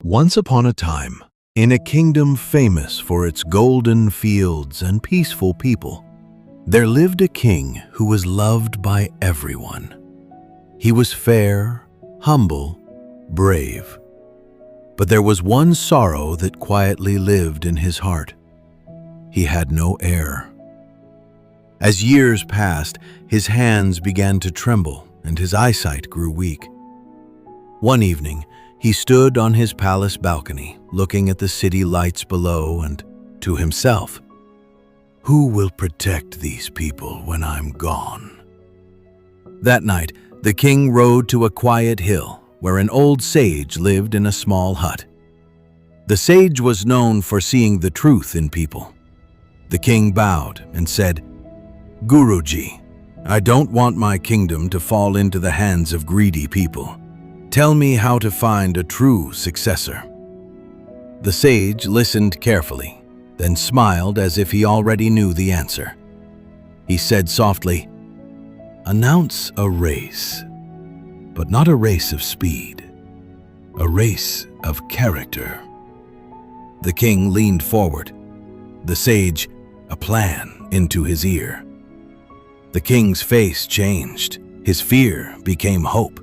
Once upon a time, in a kingdom famous for its golden fields and peaceful people, there lived a king who was loved by everyone. He was fair, humble, brave. But there was one sorrow that quietly lived in his heart. He had no heir. As years passed, his hands began to tremble and his eyesight grew weak. One evening, he stood on his palace balcony, looking at the city lights below and to himself, "Who will protect these people when I'm gone?" That night, the king rode to a quiet hill where an old sage lived in a small hut. The sage was known for seeing the truth in people. The king bowed and said, "Guruji, I don't want my kingdom to fall into the hands of greedy people. Tell me how to find a true successor." The sage listened carefully, then smiled as if he already knew the answer. He said softly, "Announce a race, but not a race of speed, a race of character." The king leaned forward, the sage a plan into his ear. The king's face changed, his fear became hope.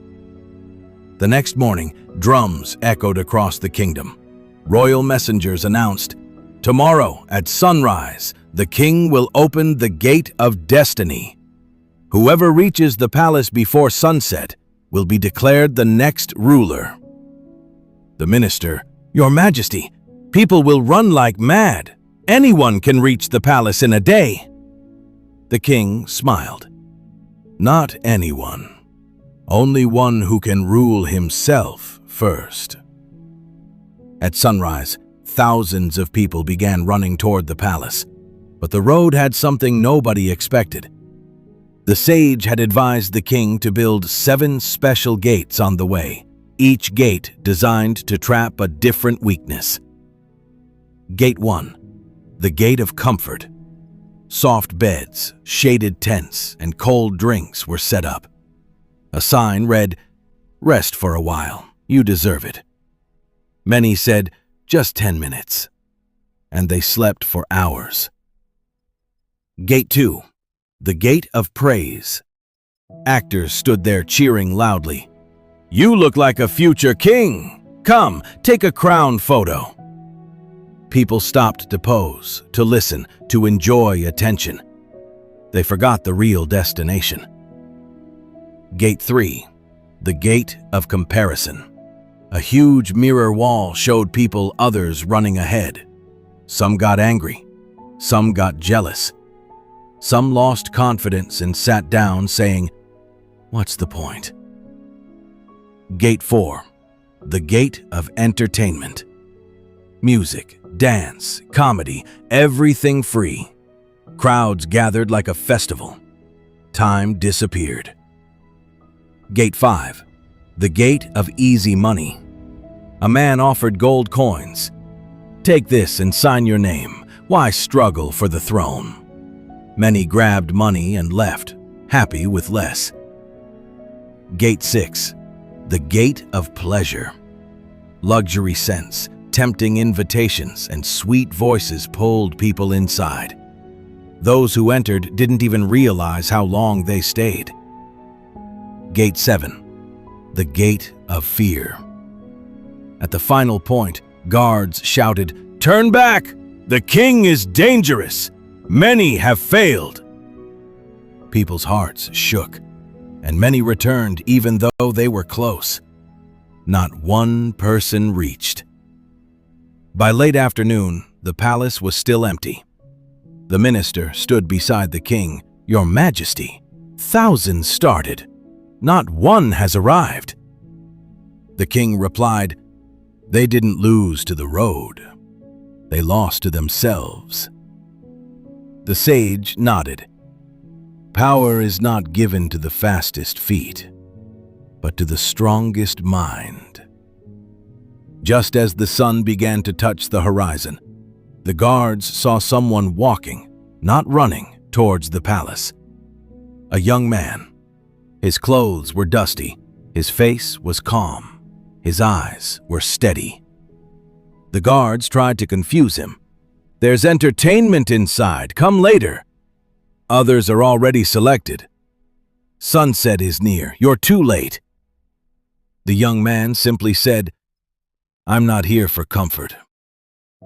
The next morning, drums echoed across the kingdom. Royal messengers announced, "Tomorrow at sunrise, the king will open the gate of destiny. Whoever reaches the palace before sunset will be declared the next ruler." The minister, "Your Majesty, people will run like mad. Anyone can reach the palace in a day." The king smiled. "Not anyone. Only one who can rule himself first." At sunrise, thousands of people began running toward the palace, but the road had something nobody expected. The sage had advised the king to build 7 special gates on the way, each gate designed to trap a different weakness. Gate 1, the gate of comfort. Soft beds, shaded tents, and cold drinks were set up. A sign read, "Rest for a while, you deserve it." Many said, "Just 10 minutes." And they slept for hours. Gate 2, the gate of praise. Actors stood there cheering loudly. "You look like a future king. Come, take a crown photo." People stopped to pose, to listen, to enjoy attention. They forgot the real destination. Gate 3, the gate of comparison. A huge mirror wall showed people others running ahead. Some got angry, some got jealous. Some lost confidence and sat down saying, "What's the point?" Gate 4, the gate of entertainment. Music, dance, comedy, everything free. Crowds gathered like a festival. Time disappeared. Gate 5, the gate of easy money. A man offered gold coins. "Take this and sign your name. Why struggle for the throne?" Many grabbed money and left, happy with less. Gate 6, the gate of pleasure. Luxury scents, tempting invitations, and sweet voices pulled people inside. Those who entered didn't even realize how long they stayed. Gate 7, the gate of fear. At the final point, guards shouted, "Turn back! The king is dangerous! Many have failed!" People's hearts shook, and many returned even though they were close. Not one person reached. By late afternoon, the palace was still empty. The minister stood beside the king. "Your Majesty, thousands started. Not one has arrived." The king replied, "They didn't lose to the road. They lost to themselves." The sage nodded. "Power is not given to the fastest feet, but to the strongest mind." Just as the sun began to touch the horizon, the guards saw someone walking, not running, towards the palace. A young man. His clothes were dusty, his face was calm, his eyes were steady. The guards tried to confuse him. "There's entertainment inside. Come later. Others are already selected. Sunset is near. You're too late." The young man simply said, "I'm not here for comfort.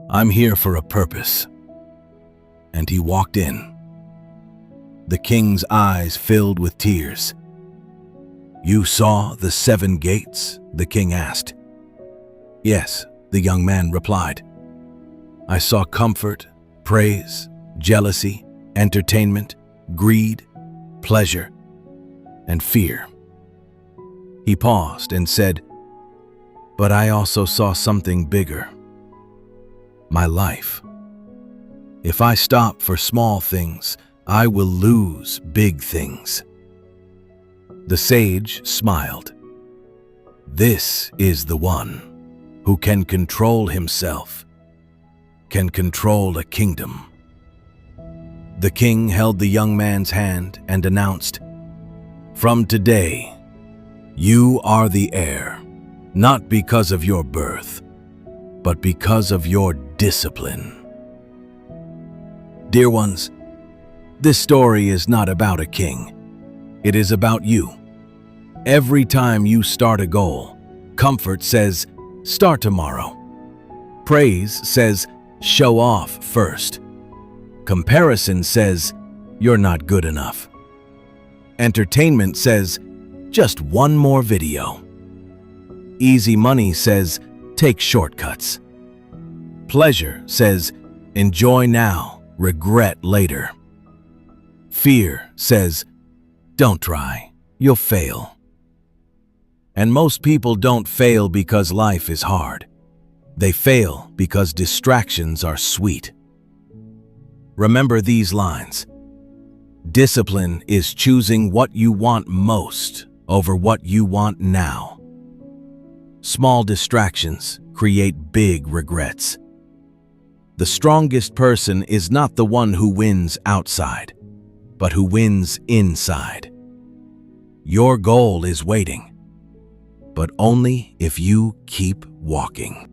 I'm here for a purpose." And he walked in. The king's eyes filled with tears. "You saw the 7 gates?" the king asked. "Yes," the young man replied. "I saw comfort, praise, jealousy, entertainment, greed, pleasure, and fear." He paused and said, "But I also saw something bigger. My life. If I stop for small things, I will lose big things." The sage smiled. "This is the one who can control himself, can control a kingdom." The king held the young man's hand and announced, "From today, you are the heir, not because of your birth, but because of your discipline." Dear ones, this story is not about a king. It is about you. Every time you start a goal, comfort says, "Start tomorrow." Praise says, "Show off first." Comparison says, "You're not good enough." Entertainment says, "Just one more video." Easy money says, "Take shortcuts." Pleasure says, "Enjoy now, regret later." Fear says, "Don't try, you'll fail." And most people don't fail because life is hard. They fail because distractions are sweet. Remember these lines. Discipline is choosing what you want most over what you want now. Small distractions create big regrets. The strongest person is not the one who wins outside, but who wins inside. Your goal is waiting, but only if you keep walking.